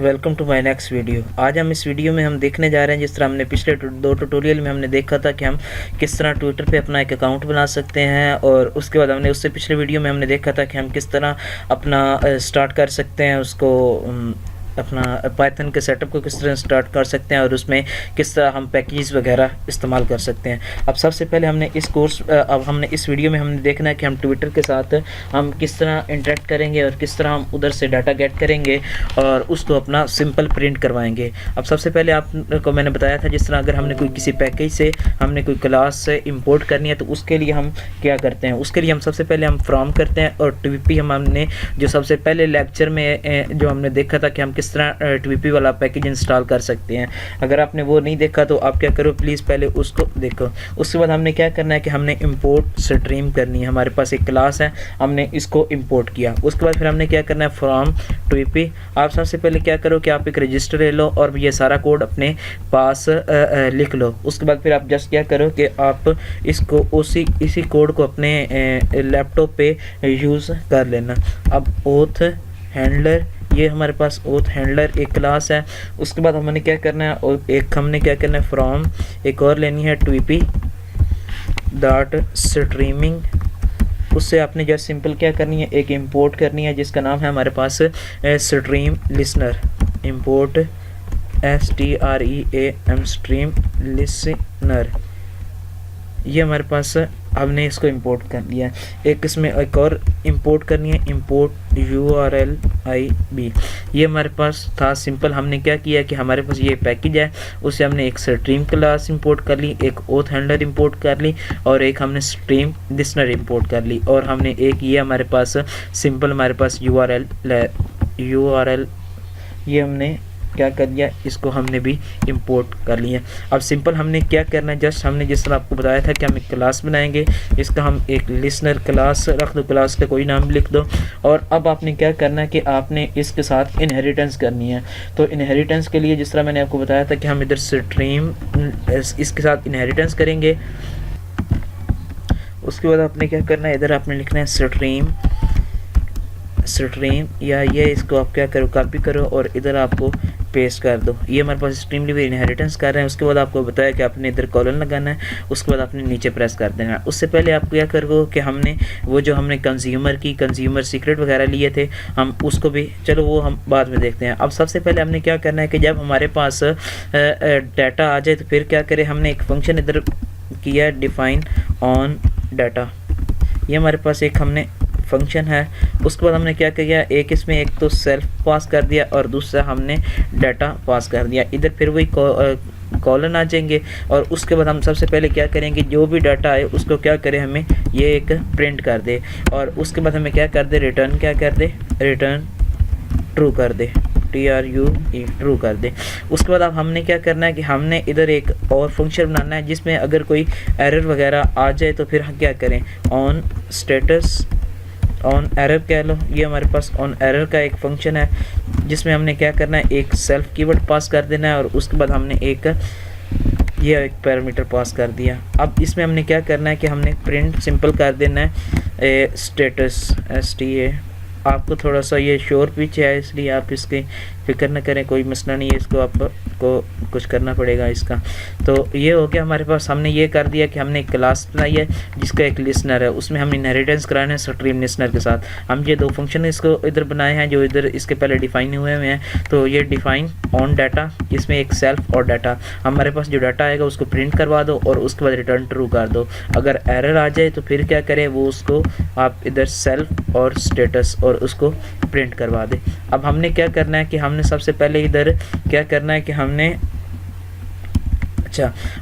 Welcome to my next video. आज हम इस वीडियो में हम देखने जा रहे हैं, जिस तरह हमने पिछले दो ट्यूटोरियल में हमने देखा था कि हम किस तरह ट्विटर पे अपना एक अकाउंट बना सकते हैं, और उसके बाद हमने उससे पिछले वीडियो में हमने देखा था कि हम किस तरह अपना स्टार्ट कर सकते हैं उसको अपना पाइथन के सेटअप को किस तरह स्टार्ट कर सकते हैं और उसमें किस तरह हम पैकेजेस वगैरह इस्तेमाल कर सकते हैं। अब सबसे पहले हमने इस वीडियो में हमने देखना है कि हम ट्विटर के साथ हम किस तरह इंटरेक्ट करेंगे और किस तरह हम उधर से डाटा गेट करेंगे और उसको अपना सिंपल प्रिंट करवाएंगे। अब सबसे पहले आपको मैंने बताया था, जिस तरह अगर हमने कोई किसी पैकेज से हमने कोई क्लास से इंपोर्ट करनी है तो उसके लिए हम क्या करते हैं। उसके लिए हम सबसे पहले हम फ्रॉम करते हैं, और TWP हमने जो सबसे पहले लेक्चर में जो हमने देखा था कि हम किस तरह TWP वाला पैकेज इंस्टॉल कर सकते हैं। अगर आपने वो नहीं देखा तो आप क्या करो, प्लीज़ पहले उसको देखो। उसके बाद हमने क्या करना है कि हमने इंपोर्ट स्ट्रीम करनी है। हमारे पास एक क्लास है, हमने इसको इंपोर्ट किया। उसके बाद फिर हमने क्या करना है, फ्रॉम TWP। आप सबसे पहले क्या करो कि आप एक रजिस्टर ले लो और ये सारा कोड अपने पास लिख लो। उसके बाद फिर आप जस्ट क्या करो कि आप इसको इसी कोड को अपने लैपटॉप पे यूज़ कर लेना। अब ओथ हैंडलर, ये हमारे पास ओथ हैंडलर एक क्लास है। उसके बाद हमने क्या करना है, और एक हमने क्या करना है, फ्रॉम एक और लेनी है TWP डॉट स्ट्रीमिंग। उससे आपने जस्ट सिंपल क्या करनी है, एक इंपोर्ट करनी है जिसका नाम है हमारे पास stream listener. Import STREAM stream listener, ये हमारे पास हमने इसको इंपोर्ट कर लिया है। एक इसमें एक और इंपोर्ट करनी है, इंपोर्ट URLIB। ये हमारे पास था सिंपल। हमने क्या किया कि हमारे पास ये पैकेज है, उससे हमने एक स्ट्रीम क्लास इंपोर्ट कर ली, एक ओथ हैंडलर इंपोर्ट कर ली, और एक हमने स्ट्रीम लिसनर इंपोर्ट कर ली, और हमने एक ये हमारे पास सिंपल हमारे पास URL ये हमने क्या कर दिया, इसको हमने भी इंपोर्ट कर लिया। अब सिंपल हमने क्या करना है, जस्ट हमने जिस तरह आपको बताया था कि हम एक क्लास बनाएंगे, इसका हम एक लिसनर क्लास रख दो, क्लास का कोई नाम लिख दो। और अब आपने क्या करना है कि आपने इसके साथ इनहेरिटेंस करनी है। तो इनहेरिटेंस के लिए जिस तरह मैंने आपको बताया था कि हम इधर स्ट्रीम इसके साथ इनहेरिटेंस करेंगे। उसके बाद आपने क्या करना है, इधर आपने लिखना है स्ट्रीम या ये इसको आप क्या करो, कॉपी करो और इधर आपको पेस्ट कर दो। ये हमारे पास स्ट्रीम लिव इनहेरिटेंस कर रहे हैं। उसके बाद आपको बताया कि आपने इधर कॉलन लगाना है, उसके बाद आपने नीचे प्रेस कर देना है। उससे पहले आप क्या करो कि हमने वो जो हमने कंज्यूमर सीक्रेट वगैरह लिए थे, हम उसको भी, चलो वो हम बाद में देखते हैं। अब सबसे पहले हमने क्या करना है कि जब हमारे पास डाटा आ जाए तो फिर क्या करें, हमने एक फंक्शन इधर किया डिफाइन ऑन डाटा। ये हमारे पास एक हमने फंक्शन है। उसके बाद हमने क्या किया, एक इसमें एक तो सेल्फ पास कर दिया और दूसरा हमने डाटा पास कर दिया। इधर फिर वही कॉलन आ जाएंगे, और उसके बाद हम सबसे पहले क्या करेंगे, जो भी डाटा आए उसको क्या करें, हमें ये एक प्रिंट कर दे, और उसके बाद हमें क्या कर दे, रिटर्न ट्रू कर दे, TRUE ट्रू कर दे। उसके बाद अब हमने क्या करना है कि हमने इधर एक और फंक्शन बनाना है जिसमें अगर कोई एरर वगैरह आ जाए तो फिर हम क्या करें, ऑन स्टेटस ऑन एरर कह लो। ये हमारे पास ऑन एरर का एक फंक्शन है जिसमें हमने क्या करना है, एक सेल्फ कीवर्ड पास कर देना है, और उसके बाद हमने एक पैरामीटर पास कर दिया। अब इसमें हमने क्या करना है कि हमने प्रिंट सिंपल कर देना है स्टेटस STA। आपको थोड़ा सा ये शोर पीछे है, इसलिए आप इसकी फिक्र न करें, कोई मसला नहीं है, इसको आपको कुछ करना पड़ेगा इसका। तो ये हो गया हमारे पास। हमने ये कर दिया कि हमने एक क्लास बनाई है जिसका एक लिसनर है, उसमें हमने इनहेरिटेंस कराना है स्ट्रीम लिसनर के साथ। हम ये दो फंक्शन इसको इधर बनाए हैं जो इधर इसके पहले डिफाइन हुए हैं। तो ये डिफाइन ऑन डाटा, इसमें एक सेल्फ और डाटा, हमारे पास जो डाटा आएगा उसको प्रिंट करवा दो और उसके बाद रिटर्न ट्रू कर दो। अगर एरर आ जाए तो फिर क्या करें, वो उसको आप इधर सेल्फ और स्टेटस और उसको प्रिंट करवा दे। अब हमने क्या करना है कि हमने सबसे पहले इधर क्या करना है कि हमने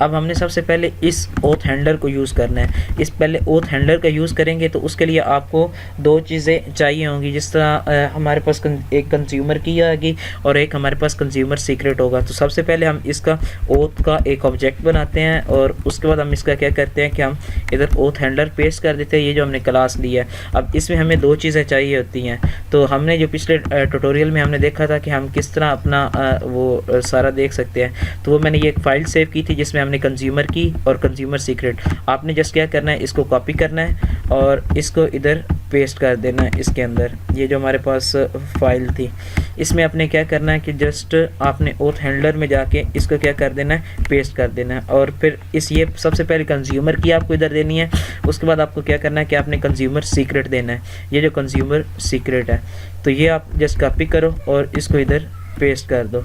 अब हमने सबसे पहले इस ओथ हैंडलर को यूज़ करना है। इस पहले ओथ हैंडलर का यूज़ करेंगे तो उसके लिए आपको दो चीज़ें चाहिए होंगी, जिस तरह हमारे पास एक कंज्यूमर की आएगी और एक हमारे पास कंज्यूमर सीक्रेट होगा। तो सबसे पहले हम इसका ओथ का एक ऑब्जेक्ट बनाते हैं, और उसके बाद हम इसका क्या करते हैं कि हम इधर ओथ हैंडलर पेस्ट कर देते हैं, ये जो हमने क्लास ली है। अब इसमें हमें दो चीज़ें चाहिए होती हैं। तो हमने जो पिछले ट्यूटोरियल में हमने देखा था कि हम किस तरह अपना वो सारा देख सकते हैं, तो वो मैंने ये एक फ़ाइल सेव की थी जिसमें हमने कंज्यूमर की और कंज्यूमर सीक्रेट। आपने जस्ट क्या करना है, इसको कॉपी करना है और इसको इधर पेस्ट कर देना है इसके अंदर। ये जो हमारे पास फाइल थी इसमें आपने क्या करना है कि जस्ट आपने ओथ हैंडलर में जाके इसको क्या कर देना है, पेस्ट कर देना है। और फिर ये सबसे पहले कंज्यूमर की आपको इधर देनी है। उसके बाद आपको क्या करना है कि आपने कंज्यूमर सीक्रेट देना है, ये जो कंज्यूमर सीक्रेट है। तो ये आप जस्ट कॉपी करो और इसको इधर पेस्ट कर दो।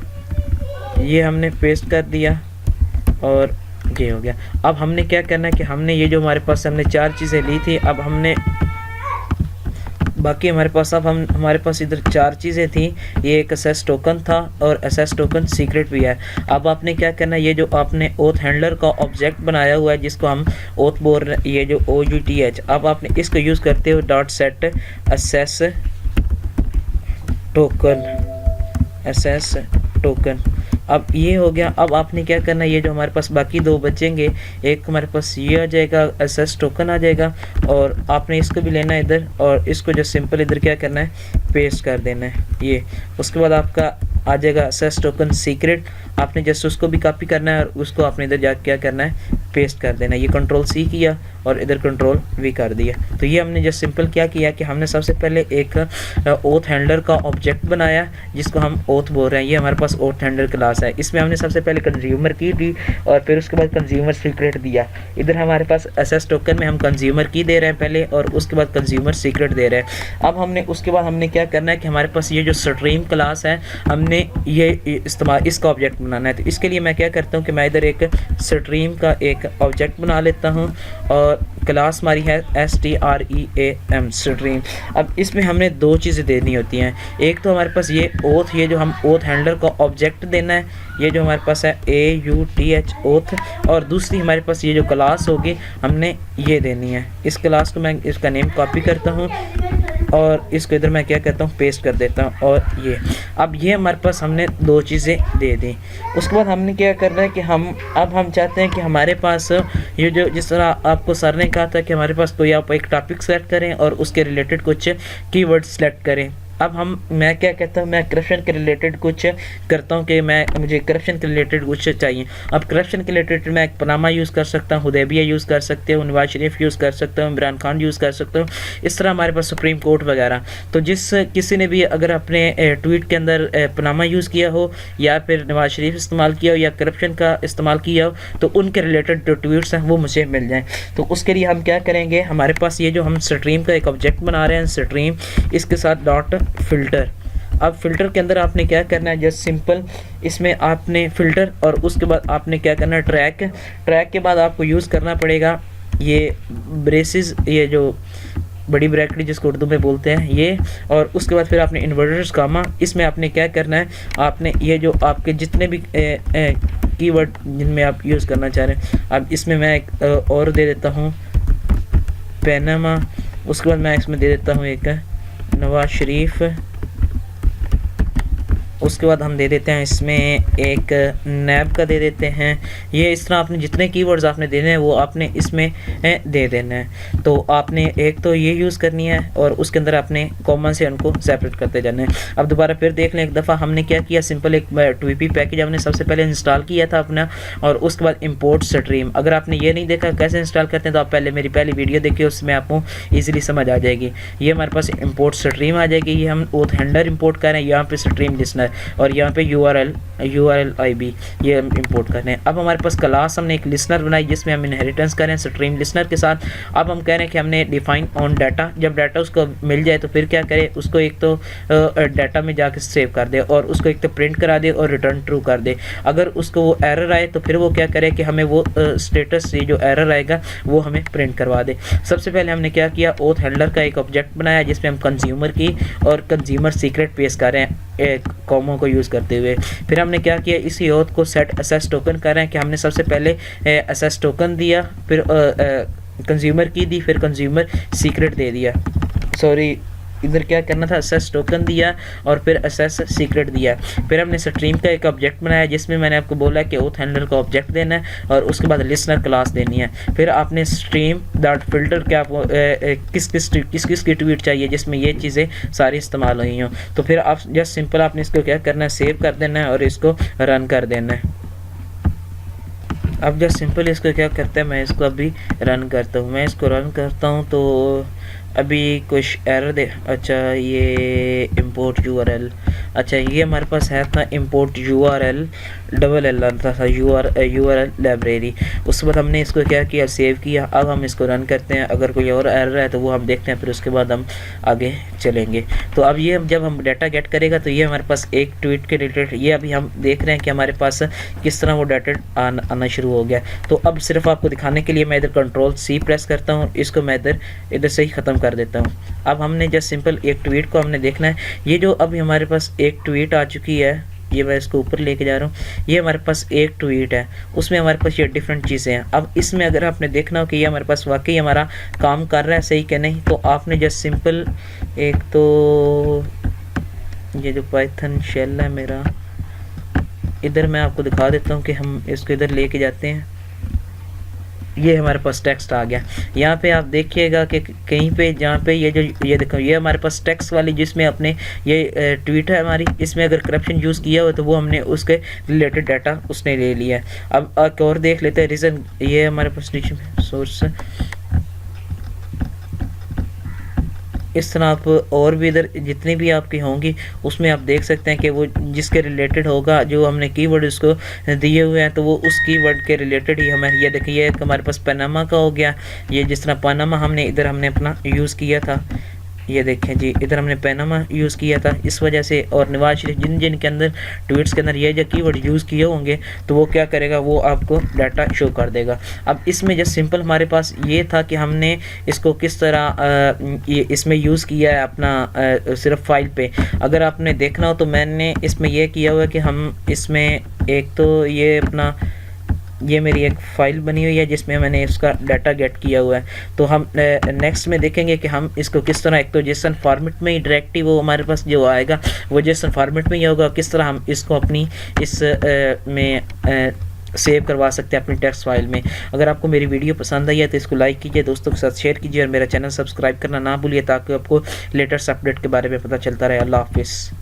ये हमने पेस्ट कर दिया और ये हो गया। अब हमने क्या करना है कि हमने ये जो हमारे पास हमने 4 चीज़ें ली थी, अब हमने बाकी हमारे पास हमारे पास इधर 4 चीज़ें थी। ये एक एसेस टोकन था और एसेस टोकन सीक्रेट भी है। अब आपने क्या करना है, ये जो आपने ओथ हैंडलर का ऑब्जेक्ट बनाया हुआ है जिसको हम ओथ बोल रहे हैं, ये जो OUTH, अब आपने इसको यूज़ करते हो डॉट सेट एसेस टोकन। अब ये हो गया। अब आपने क्या करना है, ये जो हमारे पास बाकी 2 बचेंगे, एक हमारे पास ये आ जाएगा एसेस टोकन आ जाएगा और आपने इसको भी लेना है इधर और इसको जो सिंपल इधर क्या करना है, पेस्ट कर देना है ये। उसके बाद आपका आ जाएगा एसेस टोकन सीक्रेट। आपने जस्ट उसको भी कॉपी करना है और उसको आपने इधर जाके क्या करना है, पेस्ट कर देना है। ये कंट्रोल C किया और इधर कंट्रोल V कर दिया। तो ये हमने जस्ट सिंपल क्या किया कि हमने सबसे पहले एक ओथ हैंडलर का ऑब्जेक्ट बनाया जिसको हम ओथ बोल रहे हैं। ये हमारे पास ओथ हैंडलर क्लास है। इसमें हमने सबसे पहले कंज्यूमर की दी और फिर उसके बाद कंज्यूमर सीक्रेट दिया। इधर हमारे पास एसेस टोकन में हम कंज्यूमर की दे रहे हैं पहले और उसके बाद कंज्यूमर सीक्रेट दे रहे हैं। अब हमने उसके बाद हमने क्या करना है कि हमारे पास ये जो स्ट्रीम क्लास है हमने ये इस्तेमाल इसका ऑब्जेक्ट बनाना है। तो इसके लिए मैं क्या करता हूँ कि मैं इधर एक स्ट्रीम का एक ऑब्जेक्ट बना लेता हूँ और क्लास हमारी है STREAM स्ट्रीम। अब इसमें हमने 2 चीज़ें देनी होती हैं। एक तो हमारे पास ये ओथ, ये जो हम ओथ हैंडलर का ऑब्जेक्ट देना है, ये जो हमारे पास है AUTH ओथ, और दूसरी हमारे पास ये जो क्लास होगी हमने ये देनी है। इस क्लास को मैं इसका नेम कॉपी करता हूँ और इसको इधर मैं क्या करता हूँ, पेस्ट कर देता हूँ। और ये अब ये हमारे पास हमने 2 चीज़ें दे दी। उसके बाद हमने क्या करना है कि हम चाहते हैं कि हमारे पास ये जो जिस तरह आपको सर ने कहा था कि हमारे पास कोई आप एक टॉपिक सेलेक्ट करें और उसके रिलेटेड कुछ कीवर्ड सेलेक्ट करें। अब मैं क्या कहता हूँ, मैं करप्शन के रिलेटेड कुछ करता हूँ कि मुझे करप्शन के रिलेटेड कुछ चाहिए। अब करप्शन के रिलेटेड मैं एक पनामा यूज़ कर सकता हूँ, हुदैबिया यूज़ कर सकते हो, नवाज शरीफ यूज़ कर सकता हूँ, इमरान खान यूज़ कर सकता हूँ। इस तरह हमारे पास सुप्रीम कोर्ट वगैरह। तो किसी ने भी अगर अपने ट्वीट के अंदर पनामा यूज़ किया हो या फिर नवाज शरीफ इस्तेमाल किया हो या करप्शन का इस्तेमाल किया हो तो उनके रिलेटेड जो ट्वीट्स हैं वो मुझे मिल जाएँ। तो उसके लिए हम क्या करेंगे, हमारे पास ये जो हम स्ट्रीम का एक ऑब्जेक्ट बना रहे हैं स्ट्रीम, इसके साथ डॉट फिल्टर। अब फिल्टर के अंदर आपने क्या करना है, जस्ट सिंपल इसमें आपने फिल्टर और उसके बाद आपने क्या करना है, ट्रैक के बाद आपको यूज़ करना पड़ेगा ये ब्रेसेस, ये जो बड़ी ब्रैकेट जिसको उर्दू में बोलते हैं ये, और उसके बाद फिर आपने इन्वर्टर्स कामा। इसमें आपने क्या करना है, आपने ये जो आपके जितने भी कीवर्ड जिनमें आप यूज़ करना चाह रहे हैं, अब इसमें मैं एक और दे देता हूँ पनामा। उसके बाद मैं इसमें दे देता हूँ एक नवाज शरीफ। उसके बाद हम दे देते हैं इसमें एक नैब का दे देते हैं। ये इस तरह आपने जितने कीवर्ड्स आपने देने हैं वो आपने इसमें दे देना है। तो आपने एक तो ये यूज़ करनी है और उसके अंदर आपने कॉमन से उनको सेपरेट करते जाना है। अब दोबारा फिर देख लें एक दफ़ा हमने क्या किया, सिंपल एक TWP पैकेज हमने सबसे पहले इंस्टॉल किया था अपना, और उसके बाद इंपोर्ट स्ट्रीम। अगर आपने ये नहीं देखा कैसे इंस्टॉल करते हैं तो आप पहले मेरी पहली वीडियो देखिए, उसमें आपको ईजिली समझ आ जाएगी। ये हमारे पास इंपोर्ट स्ट्रीम आ जाएगी। ये हम ओथ हैंडलर इंपोर्ट कर रहे हैं, यहाँ पे स्ट्रीम लिसनर और यहाँ पे URL IB ये हम इंपोर्ट कर रहे हैं। अब हमारे पास क्लास हमने एक लिसनर बनाई जिसमें हम इनहेरिटेंस कर रहे हैं स्ट्रीम लिसनर के साथ। अब हम कह रहे हैं कि हमने डिफाइन ऑन डाटा, जब डाटा उसको मिल जाए तो फिर क्या करे, उसको एक तो डाटा में जाके सेव कर दे और उसको एक तो प्रिंट करा दे और रिटर्न ट्रू कर दे। अगर उसको वो एरर आए तो फिर वो क्या करे कि हमें वो स्टेटस से जो एरर आएगा वो हमें प्रिंट करवा दे। सबसे पहले हमने क्या किया, ओथ हैंडलर का एक ऑब्जेक्ट बनाया जिसमें हम कंज्यूमर की और कंज्यूमर सीक्रेट पेश कर रहे हैं एक कॉमो को यूज़ करते हुए। फिर हमने क्या किया, इसी ओथ को सेट एसेस टोकन कर रहे हैं कि हमने सबसे पहले एसेस टोकन दिया, फिर कंज्यूमर की दी, फिर कंज्यूमर सीक्रेट दे दिया। सॉरी, इधर क्या करना था, एसेस टोकन दिया और फिर एसेस सीक्रेट दिया। फिर हमने स्ट्रीम का एक ऑब्जेक्ट बनाया जिसमें मैंने आपको बोला कि ओथ हैंडलर का ऑब्जेक्ट देना है और उसके बाद लिसनर क्लास देनी है। फिर आपने स्ट्रीम डॉट फिल्टर के आपको किस किस की ट्वीट चाहिए जिसमें ये चीज़ें सारी इस्तेमाल हुई हों। तो फिर आप जस्ट सिंपल आपने इसको क्या करना है, सेव कर देना है और इसको रन कर देना है। अब जस्ट सिंपल इसको क्या करते हैं, मैं इसको अभी रन करता हूँ। मैं इसको रन करता हूँ तो अभी कुछ एरर दे। अच्छा ये इंपोर्ट यूआरएल, अच्छा ये हमारे पास है था इंपोर्ट यूआरएल डबल एल आता था यूआरएल लाइब्रेरी। उसके बाद हमने इसको क्या किया, सेव किया। अब हम इसको रन करते हैं, अगर कोई और एरर है तो वो हम देखते हैं, फिर उसके बाद हम आगे चलेंगे। तो अब ये जब हम डाटा गेट करेगा तो ये हमारे पास एक ट्वीट के रिलेटेड, ये अभी हम देख रहे हैं कि हमारे पास किस तरह वो डाटा आना शुरू हो गया। तो अब सिर्फ आपको दिखाने के लिए मैं इधर कंट्रोल सी प्रेस करता हूँ, इसको मैं इधर से ही ख़त्म कर देता हूँ। अब हमने जस्ट सिंपल एक ट्वीट को हमने देखना है। ये जो अभी हमारे पास एक ट्वीट आ चुकी है, ये मैं इसको ऊपर लेके जा रहा हूँ, ये हमारे पास एक ट्वीट है, उसमें हमारे पास ये डिफरेंट चीज़ें हैं। अब इसमें अगर आपने देखना हो कि ये हमारे पास वाकई हमारा काम कर रहा है सही कि नहीं, तो आपने जस्ट सिंपल एक तो ये जो पाइथन शेल है मेरा, इधर मैं आपको दिखा देता हूँ कि हम इसको इधर लेके जाते हैं। ये हमारे पास टेक्स्ट आ गया। यहाँ पे आप देखिएगा कि कहीं पे जहाँ पे ये देखो, ये हमारे पास टेक्स्ट वाली जिसमें अपने ये ट्वीट है हमारी, इसमें अगर करप्शन यूज़ किया हो तो वो हमने उसके रिलेटेड डाटा उसने ले लिया है। अब एक और देख लेते हैं रीज़न। ये हमारे पास नीचे सोर्स, इस तरह आप और भी इधर जितनी भी आपकी होंगी उसमें आप देख सकते हैं कि वो जिसके रिलेटेड होगा, जो हमने कीवर्ड उसको दिए हुए हैं, तो वो उस कीवर्ड के रिलेटेड ही हमें, ये देखिए ये हमारे पास पनामा का हो गया। ये जिस तरह पनामा हमने इधर हमने अपना यूज़ किया था, ये देखें जी इधर हमने पनामा यूज़ किया था इस वजह से। और नवाज शरीफ जिन के अंदर ट्वीट्स के अंदर ये जो कीवर्ड यूज़ किए होंगे तो वो क्या करेगा, वो आपको डाटा शो कर देगा। अब इसमें जस्ट सिंपल हमारे पास ये था कि हमने इसको किस तरह ये इसमें यूज़ किया है अपना सिर्फ फाइल पे। अगर आपने देखना हो तो मैंने इसमें यह किया हुआ है कि हम इसमें एक तो ये अपना ये मेरी एक फ़ाइल बनी हुई है जिसमें मैंने इसका डाटा गेट किया हुआ है। तो हम नेक्स्ट में देखेंगे कि हम इसको किस तरह, एक तो जेसन फॉर्मेट में ही डायरेक्टली वो हमारे पास जो आएगा वो जेसन फॉर्मेट में ही होगा, किस तरह हम इसको अपनी इस में सेव करवा सकते हैं अपनी टेक्स्ट फाइल में। अगर आपको मेरी वीडियो पसंद आई है तो इसको लाइक कीजिए, दोस्तों के साथ शेयर कीजिए और मेरा चैनल सब्सक्राइब करना ना भूलिए ताकि आपको लेटेस्ट अपडेट के बारे में पता चलता रहे। अल्लाह हाफिज़।